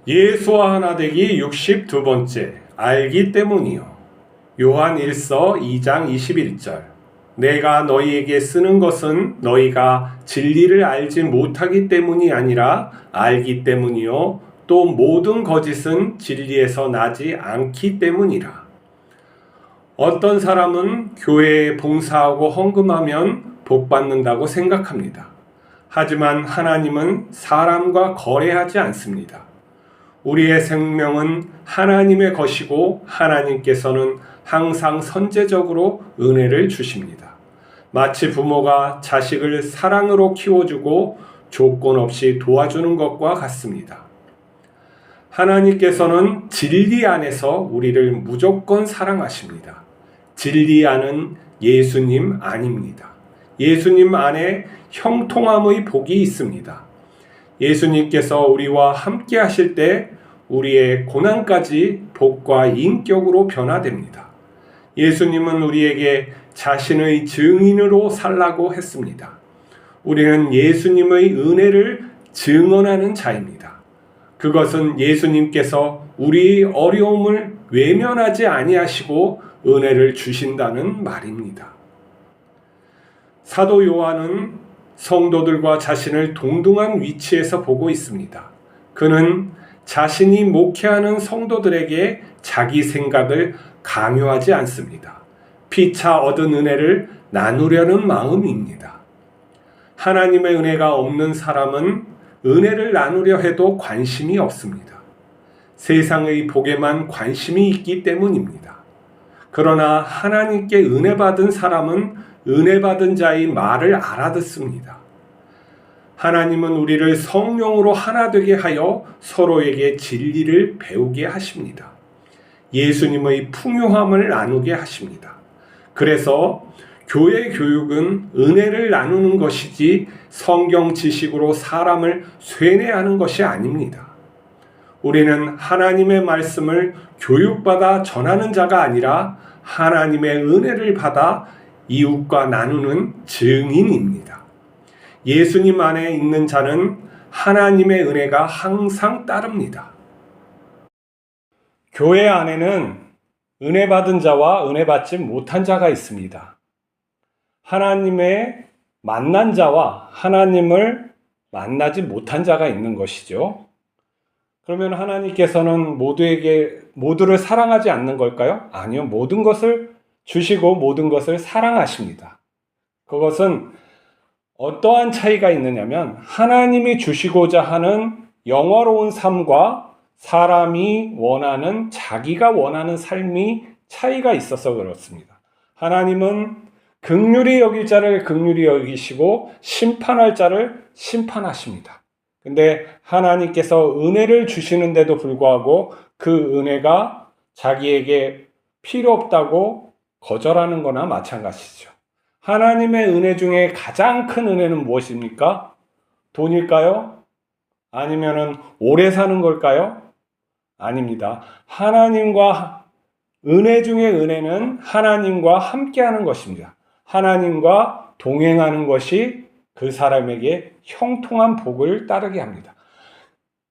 예수와 하나 되기 62번째 알기 때문이요. 요한 1서 2장 21절. 내가 너희에게 쓰는 것은 너희가 진리를 알지 못하기 때문이 아니라 알기 때문이요. 또 모든 거짓은 진리에서 나지 않기 때문이라. 어떤 사람은 교회에 봉사하고 헌금하면 복받는다고 생각합니다. 하지만 하나님은 사람과 거래하지 않습니다. 우리의 생명은 하나님의 것이고 하나님께서는 항상 선제적으로 은혜를 주십니다. 마치 부모가 자식을 사랑으로 키워주고 조건 없이 도와주는 것과 같습니다. 하나님께서는 진리 안에서 우리를 무조건 사랑하십니다. 진리 안은 예수님 안입니다. 예수님 안에 형통함의 복이 있습니다. 예수님께서 우리와 함께 하실 때 우리의 고난까지 복과 인격으로 변화됩니다. 예수님은 우리에게 자신의 증인으로 살라고 했습니다. 우리는 예수님의 은혜를 증언하는 자입니다. 그것은 예수님께서 우리의 어려움을 외면하지 아니하시고 은혜를 주신다는 말입니다. 사도 요한은 성도들과 자신을 동등한 위치에서 보고 있습니다. 그는 자신이 목회하는 성도들에게 자기 생각을 강요하지 않습니다. 피차 얻은 은혜를 나누려는 마음입니다. 하나님의 은혜가 없는 사람은 은혜를 나누려 해도 관심이 없습니다. 세상의 복에만 관심이 있기 때문입니다. 그러나 하나님께 은혜 받은 사람은 은혜 받은 자의 말을 알아듣습니다. 하나님은 우리를 성령으로 하나 되게 하여 서로에게 진리를 배우게 하십니다. 예수님의 풍요함을 나누게 하십니다. 그래서 교회 교육은 은혜를 나누는 것이지 성경 지식으로 사람을 쇠뇌하는 것이 아닙니다. 우리는 하나님의 말씀을 교육받아 전하는 자가 아니라 하나님의 은혜를 받아 이웃과 나누는 증인입니다. 예수님 안에 있는 자는 하나님의 은혜가 항상 따릅니다. 교회 안에는 은혜 받은 자와 은혜 받지 못한 자가 있습니다. 하나님의 만난 자와 하나님을 만나지 못한 자가 있는 것이죠. 그러면 하나님께서는 모두를 사랑하지 않는 걸까요? 아니요. 모든 것을 주시고 모든 것을 사랑하십니다. 그것은 어떠한 차이가 있느냐면 하나님이 주시고자 하는 영화로운 삶과 사람이 원하는 자기가 원하는 삶이 차이가 있어서 그렇습니다. 하나님은 긍휼히 여길 자를 긍휼히 여기시고 심판할 자를 심판하십니다. 근데 하나님께서 은혜를 주시는데도 불구하고 그 은혜가 자기에게 필요 없다고 거절하는 거나 마찬가지죠. 하나님의 은혜 중에 가장 큰 은혜는 무엇입니까? 돈일까요? 아니면은 오래 사는 걸까요? 아닙니다. 하나님과 은혜 중에 은혜는 하나님과 함께하는 것입니다. 하나님과 동행하는 것이 그 사람에게 형통한 복을 따르게 합니다.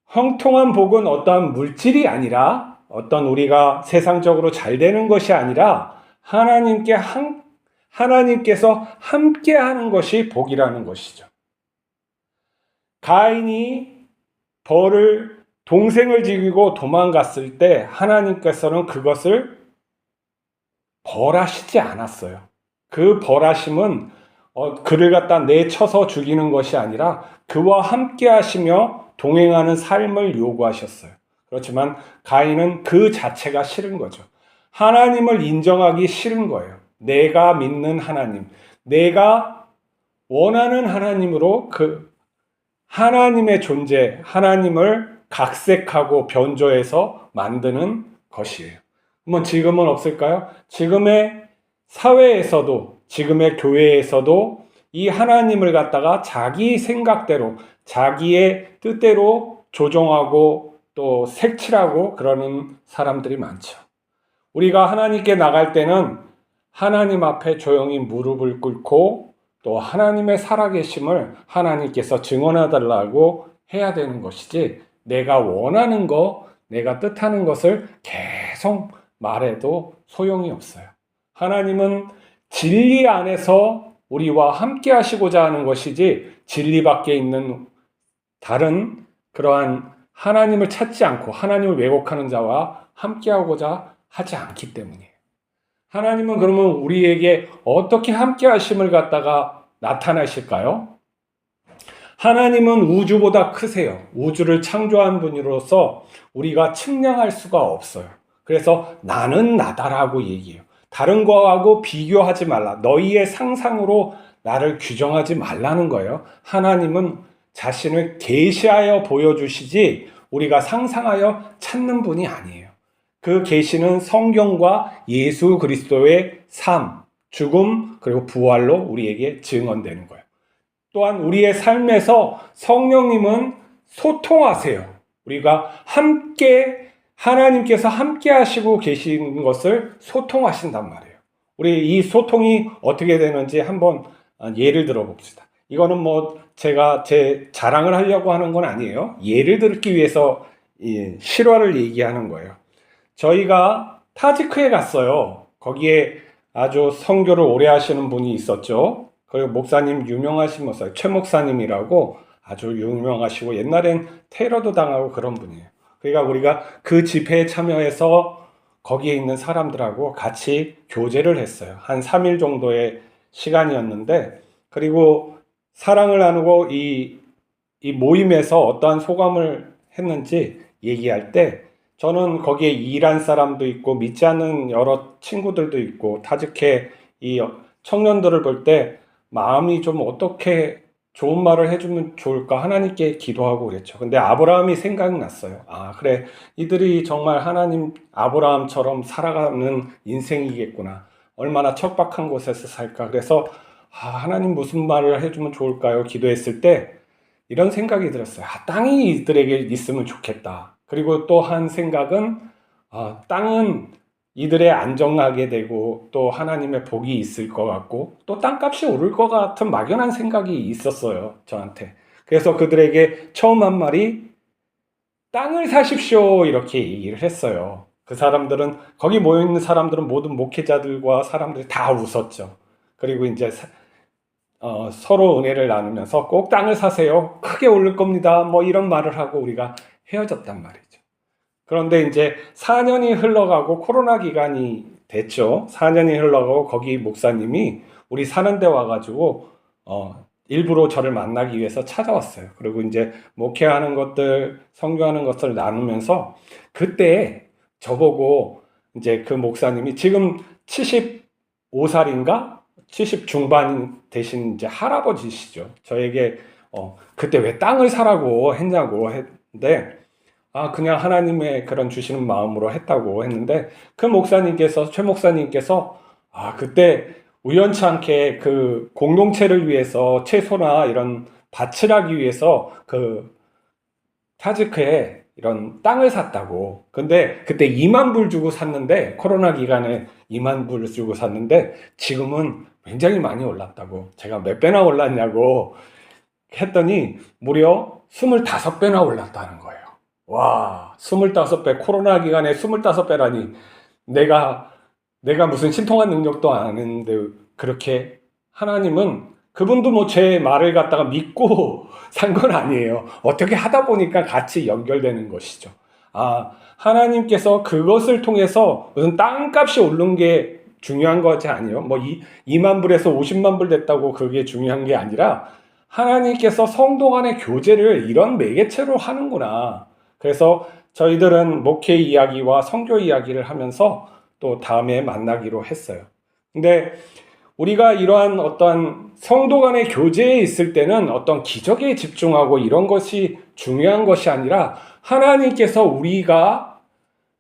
형통한 복은 어떠한 물질이 아니라 어떤 우리가 세상적으로 잘 되는 것이 아니라 하나님께서 함께하는 것이 복이라는 것이죠. 가인이 동생을 죽이고 도망갔을 때 하나님께서는 그것을 벌하시지 않았어요. 그 벌하심은 그를 갖다 내쳐서 죽이는 것이 아니라 그와 함께 하시며 동행하는 삶을 요구하셨어요. 그렇지만 가인은 그 자체가 싫은 거죠. 하나님을 인정하기 싫은 거예요. 내가 믿는 하나님, 내가 원하는 하나님으로 그 하나님의 존재, 하나님을 각색하고 변조해서 만드는 것이에요. 뭐 지금은 없을까요? 지금의 사회에서도, 지금의 교회에서도 이 하나님을 갖다가 자기 생각대로, 자기의 뜻대로 조종하고 또 색칠하고 그러는 사람들이 많죠. 우리가 하나님께 나갈 때는 하나님 앞에 조용히 무릎을 꿇고 또 하나님의 살아계심을 하나님께서 증언해달라고 해야 되는 것이지, 내가 원하는 거, 내가 뜻하는 것을 계속 말해도 소용이 없어요. 하나님은 진리 안에서 우리와 함께 하시고자 하는 것이지 진리 밖에 있는 다른 그러한 하나님을 찾지 않고 하나님을 왜곡하는 자와 함께 하고자 하지 않기 때문이에요. 하나님은 그러면 우리에게 어떻게 함께 하심을 갖다가 나타나실까요? 하나님은 우주보다 크세요. 우주를 창조한 분으로서 우리가 측량할 수가 없어요. 그래서 나는 나다라고 얘기해요. 다른 거하고 비교하지 말라. 너희의 상상으로 나를 규정하지 말라는 거예요. 하나님은 자신을 계시하여 보여주시지 우리가 상상하여 찾는 분이 아니에요. 그 계시는 성경과 예수 그리스도의 삶, 죽음, 그리고 부활로 우리에게 증언되는 거예요. 또한 우리의 삶에서 성령님은 소통하세요. 우리가 함께 하나님께서 함께 하시고 계신 것을 소통하신단 말이에요. 우리 이 소통이 어떻게 되는지 한번 예를 들어 봅시다. 이거는 뭐 제가 제 자랑을 하려고 하는 건 아니에요. 예를 들기 위해서 실화를 얘기하는 거예요. 저희가 타지크에 갔어요. 거기에 아주 선교를 오래 하시는 분이 있었죠. 그리고 목사님, 유명하신 목사, 최 목사님이라고 아주 유명하시고 옛날엔 테러도 당하고 그런 분이에요. 그러니까 우리가 그 집회에 참여해서 거기에 있는 사람들하고 같이 교제를 했어요. 한 3일 정도의 시간이었는데, 그리고 사랑을 나누고 이 모임에서 어떠한 소감을 했는지 얘기할 때, 저는 거기에 이란 사람도 있고 믿지 않는 여러 친구들도 있고 타지케 이 청년들을 볼 때 마음이 좀 어떻게 좋은 말을 해주면 좋을까 하나님께 기도하고 그랬죠. 근데 아브라함이 생각났어요. 아, 그래, 이들이 정말 하나님 아브라함처럼 살아가는 인생이겠구나. 얼마나 척박한 곳에서 살까. 그래서 하나님 무슨 말을 해주면 좋을까요? 기도했을 때 이런 생각이 들었어요. 땅이 이들에게 있으면 좋겠다. 그리고 또 한 생각은 땅은 이들의 안정하게 되고 또 하나님의 복이 있을 것 같고 또 땅값이 오를 것 같은 막연한 생각이 있었어요, 저한테. 그래서 그들에게 처음 한 말이 땅을 사십시오 이렇게 얘기를 했어요. 그 사람들은, 거기 모여있는 사람들은 모든 목회자들과 사람들이 다 웃었죠. 그리고 이제 서로 은혜를 나누면서 꼭 땅을 사세요, 크게 오를 겁니다, 뭐 이런 말을 하고 우리가 헤어졌단 말이죠. 그런데 이제 4년이 흘러가고 코로나 기간이 됐죠. 4년이 흘러가고 거기 목사님이 우리 사는 데 와가지고 일부러 저를 만나기 위해서 찾아왔어요. 그리고 이제 목회하는 것들, 선교하는 것을 나누면서 그때 저보고 이제 그 목사님이 지금 75살인가 70 중반 되신 이제 할아버지시죠. 저에게 그때 왜 땅을 사라고 했냐고 했는데, 그냥 하나님의 그런 주시는 마음으로 했다고 했는데, 그 목사님께서, 최 목사님께서, 그때 우연치 않게 그 공동체를 위해서 채소나 이런 밭을 하기 위해서 그 타지크에 이런 땅을 샀다고. 근데 그때 2만 불 주고 샀는데, 코로나 기간에 2만 불 주고 샀는데, 지금은 굉장히 많이 올랐다고. 제가 몇 배나 올랐냐고 했더니, 무려 25배나 올랐다는 거예요. 와, 25배, 코로나 기간에 25배라니, 내가 무슨 신통한 능력도 아는데, 그렇게 하나님은, 그분도 뭐 제 말을 갖다가 믿고 산 건 아니에요. 어떻게 하다 보니까 같이 연결되는 것이죠. 하나님께서 그것을 통해서 무슨 땅값이 오른 게 중요한 것이 아니에요. 뭐 2만 불에서 50만 불 됐다고 그게 중요한 게 아니라, 하나님께서 성도 간의 교제를 이런 매개체로 하는구나. 그래서 저희들은 목회 이야기와 선교 이야기를 하면서 또 다음에 만나기로 했어요. 근데 우리가 이러한 어떤 성도 간의 교제에 있을 때는 어떤 기적에 집중하고 이런 것이 중요한 것이 아니라, 하나님께서 우리가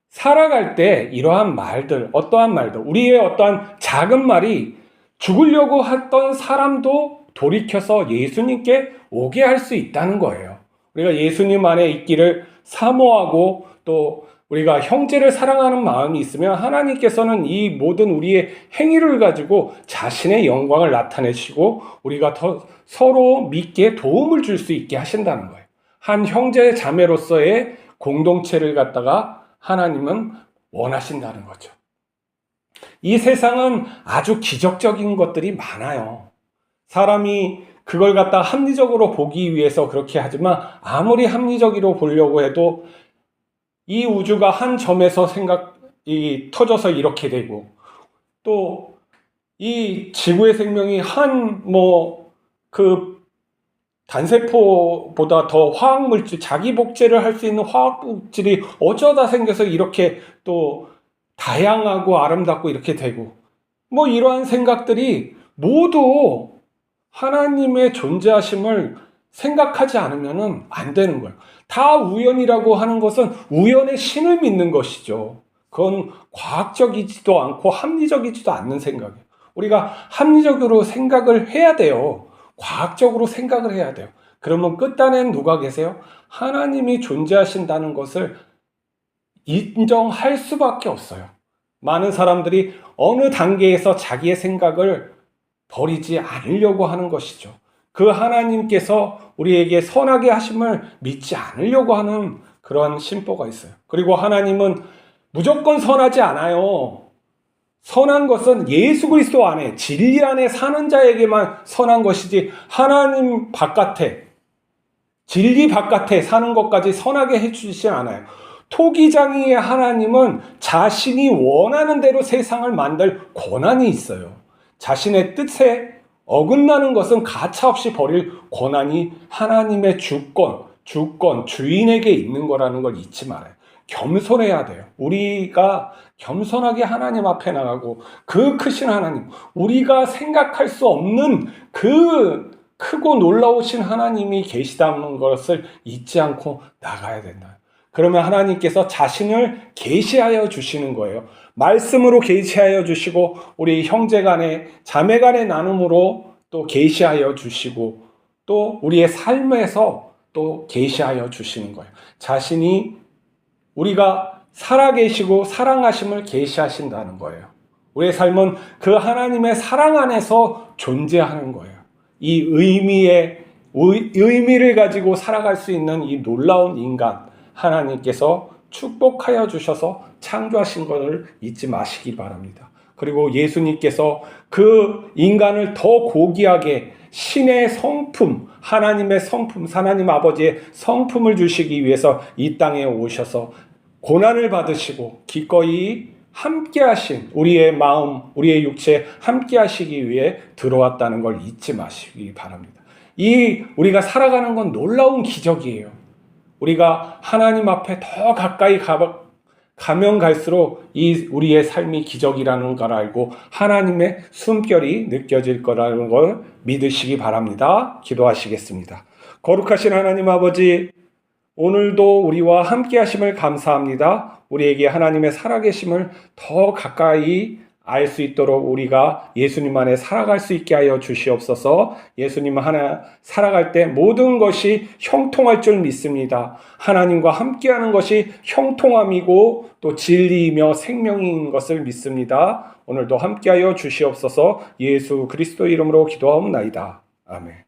살아갈 때 이러한 말들, 어떠한 말들, 우리의 어떠한 작은 말이 죽으려고 했던 사람도 돌이켜서 예수님께 오게 할 수 있다는 거예요. 우리가 예수님 안에 있기를 사모하고 또 우리가 형제를 사랑하는 마음이 있으면 하나님께서는 이 모든 우리의 행위를 가지고 자신의 영광을 나타내시고 우리가 더 서로 믿게 도움을 줄 수 있게 하신다는 거예요. 한 형제 자매로서의 공동체를 갖다가 하나님은 원하신다는 거죠. 이 세상은 아주 기적적인 것들이 많아요. 사람이 그걸 갖다 합리적으로 보기 위해서 그렇게 하지만 아무리 합리적으로 보려고 해도 이 우주가 한 점에서 생각이 터져서 이렇게 되고 또 이 지구의 생명이 단세포보다 더 화학물질, 자기 복제를 할 수 있는 화학물질이 어쩌다 생겨서 이렇게 또 다양하고 아름답고 이렇게 되고 이러한 생각들이 모두 하나님의 존재하심을 생각하지 않으면 안 되는 거예요. 다 우연이라고 하는 것은 우연의 신을 믿는 것이죠. 그건 과학적이지도 않고 합리적이지도 않는 생각이에요. 우리가 합리적으로 생각을 해야 돼요. 과학적으로 생각을 해야 돼요. 그러면 끝단엔 누가 계세요? 하나님이 존재하신다는 것을 인정할 수밖에 없어요. 많은 사람들이 어느 단계에서 자기의 생각을 버리지 않으려고 하는 것이죠. 그 하나님께서 우리에게 선하게 하심을 믿지 않으려고 하는 그런 심보가 있어요. 그리고 하나님은 무조건 선하지 않아요. 선한 것은 예수 그리스도 안에, 진리 안에 사는 자에게만 선한 것이지 하나님 바깥에, 진리 바깥에 사는 것까지 선하게 해주시지 않아요. 토기장이의 하나님은 자신이 원하는 대로 세상을 만들 권한이 있어요. 자신의 뜻에 어긋나는 것은 가차없이 버릴 권한이 하나님의 주권, 주인에게 있는 거라는 걸 잊지 말아요. 겸손해야 돼요. 우리가 겸손하게 하나님 앞에 나가고 그 크신 하나님, 우리가 생각할 수 없는 그 크고 놀라우신 하나님이 계시다는 것을 잊지 않고 나가야 된다. 그러면 하나님께서 자신을 계시하여 주시는 거예요. 말씀으로 계시하여 주시고 우리 형제 간의 자매 간의 나눔으로 또 계시하여 주시고 또 우리의 삶에서 또 계시하여 주시는 거예요. 자신이 우리가 살아계시고 사랑하심을 계시하신다는 거예요. 우리의 삶은 그 하나님의 사랑 안에서 존재하는 거예요. 이 의미를 가지고 살아갈 수 있는 이 놀라운 인간, 하나님께서 축복하여 주셔서 창조하신 것을 잊지 마시기 바랍니다. 그리고 예수님께서 그 인간을 더 고귀하게 신의 성품, 하나님의 성품, 하나님 아버지의 성품을 주시기 위해서 이 땅에 오셔서 고난을 받으시고 기꺼이 함께 하신 우리의 마음, 우리의 육체 함께 하시기 위해 들어왔다는 걸 잊지 마시기 바랍니다. 우리가 살아가는 건 놀라운 기적이에요. 우리가 하나님 앞에 더 가까이 가면 갈수록 우리의 삶이 기적이라는 걸 알고 하나님의 숨결이 느껴질 거라는 걸 믿으시기 바랍니다. 기도하시겠습니다. 거룩하신 하나님 아버지, 오늘도 우리와 함께 하심을 감사합니다. 우리에게 하나님의 살아계심을 더 가까이 알 수 있도록 우리가 예수님 안에 살아갈 수 있게 하여 주시옵소서. 예수님 하나 살아갈 때 모든 것이 형통할 줄 믿습니다. 하나님과 함께하는 것이 형통함이고 또 진리이며 생명인 것을 믿습니다. 오늘도 함께하여 주시옵소서. 예수 그리스도 이름으로 기도하옵나이다. 아멘.